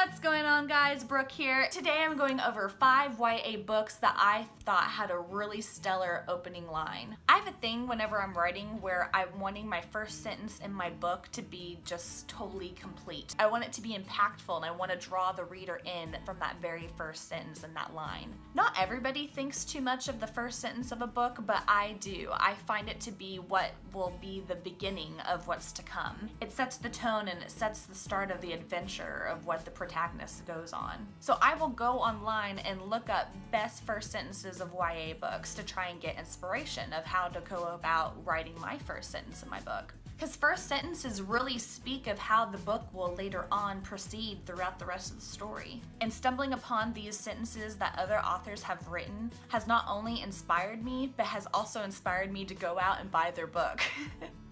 What's going on, guys? Brooke here. Today I'm going over 5 YA books that I thought had a really stellar opening line. I have a thing whenever I'm writing where I'm wanting my first sentence in my book to be just totally complete. I want it to be impactful and I want to draw the reader in from that very first sentence in that line. Not everybody thinks too much of the first sentence of a book, but I do. I find it to be what will be the beginning of what's to come. It sets the tone and it sets the start of the adventure of what the protagonist goes on. So I will go online and look up best first sentences of YA books to try and get inspiration of how to go about writing my first sentence in my book. Because first sentences really speak of how the book will later on proceed throughout the rest of the story. And stumbling upon these sentences that other authors have written has not only inspired me, but has also inspired me to go out and buy their book.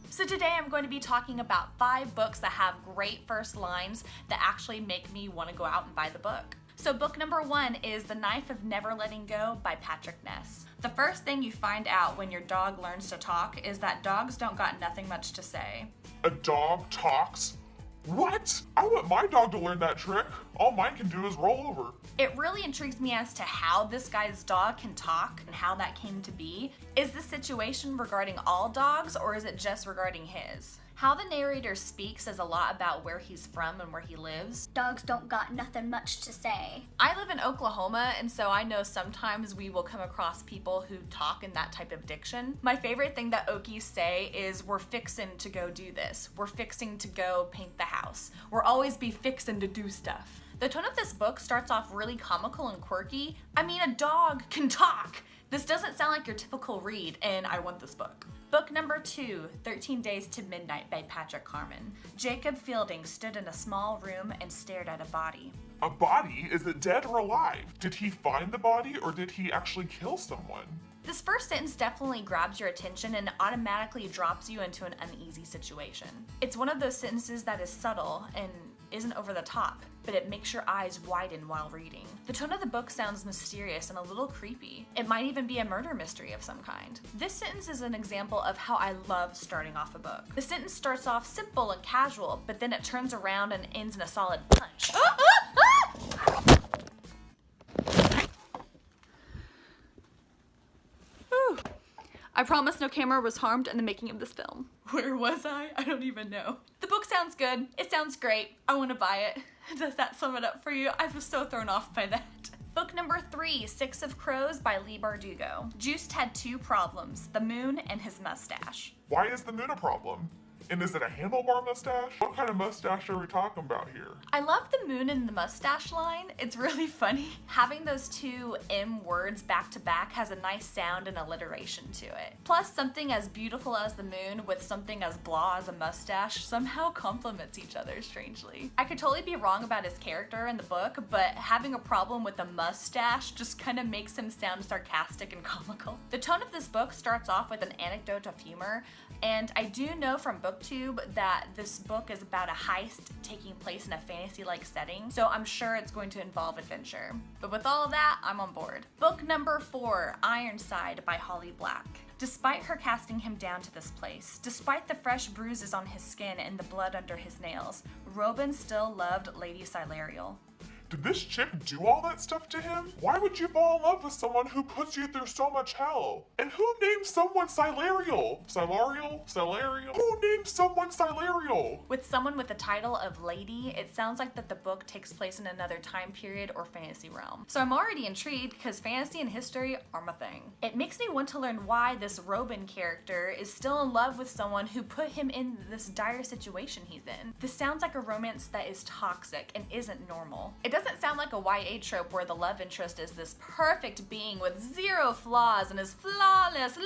So today I'm going to be talking about 5 books that have great first lines that actually make me want to go out and buy the book. So book number 1 is The Knife of Never Letting Go by Patrick Ness. The first thing you find out when your dog learns to talk is that dogs don't got nothing much to say. A dog talks? What? I want my dog to learn that trick. All mine can do is roll over. It really intrigues me as to how this guy's dog can talk and how that came to be. Is this situation regarding all dogs or is it just regarding his? How the narrator speaks says a lot about where he's from and where he lives. Dogs don't got nothing much to say. I live in Oklahoma, and so I know sometimes we will come across people who talk in that type of diction. My favorite thing that Okies say is, we're fixin' to go do this. We're fixing to go paint the house. We're always be fixin' to do stuff. The tone of this book starts off really comical and quirky. I mean, a dog can talk. This doesn't sound like your typical read, and I want this book. Book number 2, 13 Days to Midnight by Patrick Carman. Jacob Fielding stood in a small room and stared at a body. A body? Is it dead or alive? Did he find the body or did he actually kill someone? This first sentence definitely grabs your attention and automatically drops you into an uneasy situation. It's one of those sentences that is subtle and isn't over the top, but it makes your eyes widen while reading. The tone of the book sounds mysterious and a little creepy. It might even be a murder mystery of some kind. This sentence is an example of how I love starting off a book. The sentence starts off simple and casual, but then it turns around and ends in a solid punch. I promise no camera was harmed in the making of this film. Where was I? I don't even know. The book sounds good. It sounds great. I want to buy it. Does that sum it up for you? I was so thrown off by that. Book number 3, Six of Crows by Leigh Bardugo. Juiced had 2 problems, the moon and his mustache. Why is the moon a problem? And is it a handlebar mustache? What kind of mustache are we talking about here? I love the moon and the mustache line. It's really funny. Having those 2 M words back to back has a nice sound and alliteration to it. Plus, something as beautiful as the moon with something as blah as a mustache somehow complements each other strangely. I could totally be wrong about his character in the book, but having a problem with a mustache just kind of makes him sound sarcastic and comical. The tone of this book starts off with an anecdote of humor, and I do know from BookTube that this book is about a heist taking place in a fantasy-like setting, so I'm sure it's going to involve adventure. But with all of that, I'm on board. Book number 4, Ironside by Holly Black. Despite her casting him down to this place, despite the fresh bruises on his skin and the blood under his nails, Robin still loved Lady Silariel. Did this chick do all that stuff to him? Why would you fall in love with someone who puts you through so much hell? And who named someone Silariel? Silariel? Who named someone Silariel? With someone with the title of Lady, it sounds like that the book takes place in another time period or fantasy realm. So I'm already intrigued because fantasy and history are my thing. It makes me want to learn why this Robin character is still in love with someone who put him in this dire situation he's in. This sounds like a romance that is toxic and isn't normal. It doesn't sound like a YA trope where the love interest is this perfect being with 0 flaws and is flawless,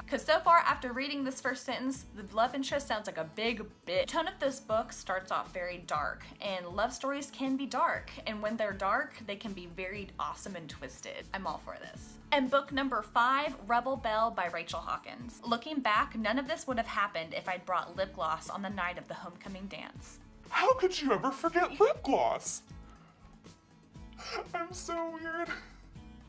Because so far after reading this first sentence, the love interest sounds like a big bitch. The tone of this book starts off very dark, and love stories can be dark, and when they're dark, they can be very awesome and twisted. I'm all for this. And book number 5, Rebel Belle by Rachel Hawkins. Looking back, none of this would have happened if I'd brought lip gloss on the night of the homecoming dance. How could you ever forget lip gloss? I'm so weird.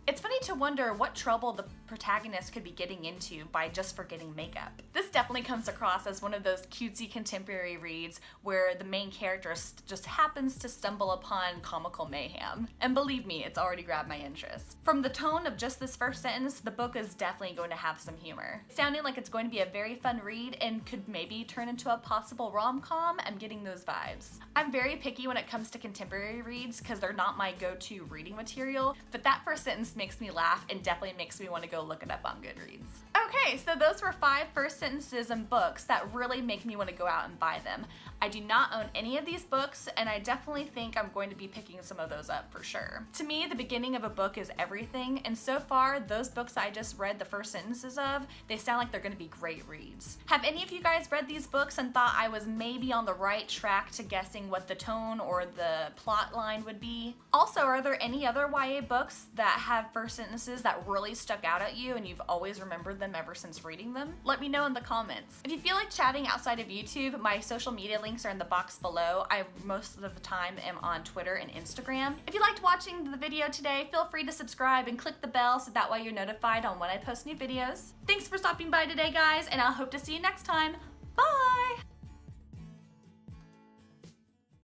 It's funny to wonder what trouble the protagonist could be getting into by just forgetting makeup. This definitely comes across as one of those cutesy contemporary reads where the main character just happens to stumble upon comical mayhem. And believe me, it's already grabbed my interest. From the tone of just this first sentence, the book is definitely going to have some humor. Sounding like it's going to be a very fun read and could maybe turn into a possible rom-com. I'm getting those vibes. I'm very picky when it comes to contemporary reads because they're not my go-to reading material, but that first sentence makes me laugh and definitely makes me want to go look it up on Goodreads. Okay, so those were 5 first sentences and books that really make me want to go out and buy them. I do not own any of these books, and I definitely think I'm going to be picking some of those up for sure. To me, the beginning of a book is everything, and so far, those books I just read the first sentences of, they sound like they're going to be great reads. Have any of you guys read these books and thought I was maybe on the right track to guessing what the tone or the plot line would be? Also, are there any other YA books that have first sentences that really stuck out at you and you've always remembered them ever since reading them? Let me know in the comments. If you feel like chatting outside of YouTube, my social media links are in the box below. I most of the time am on Twitter and Instagram. If you liked watching the video today, feel free to subscribe and click the bell so that way you're notified on when I post new videos. Thanks for stopping by today, guys, and I'll hope to see you next time. Bye!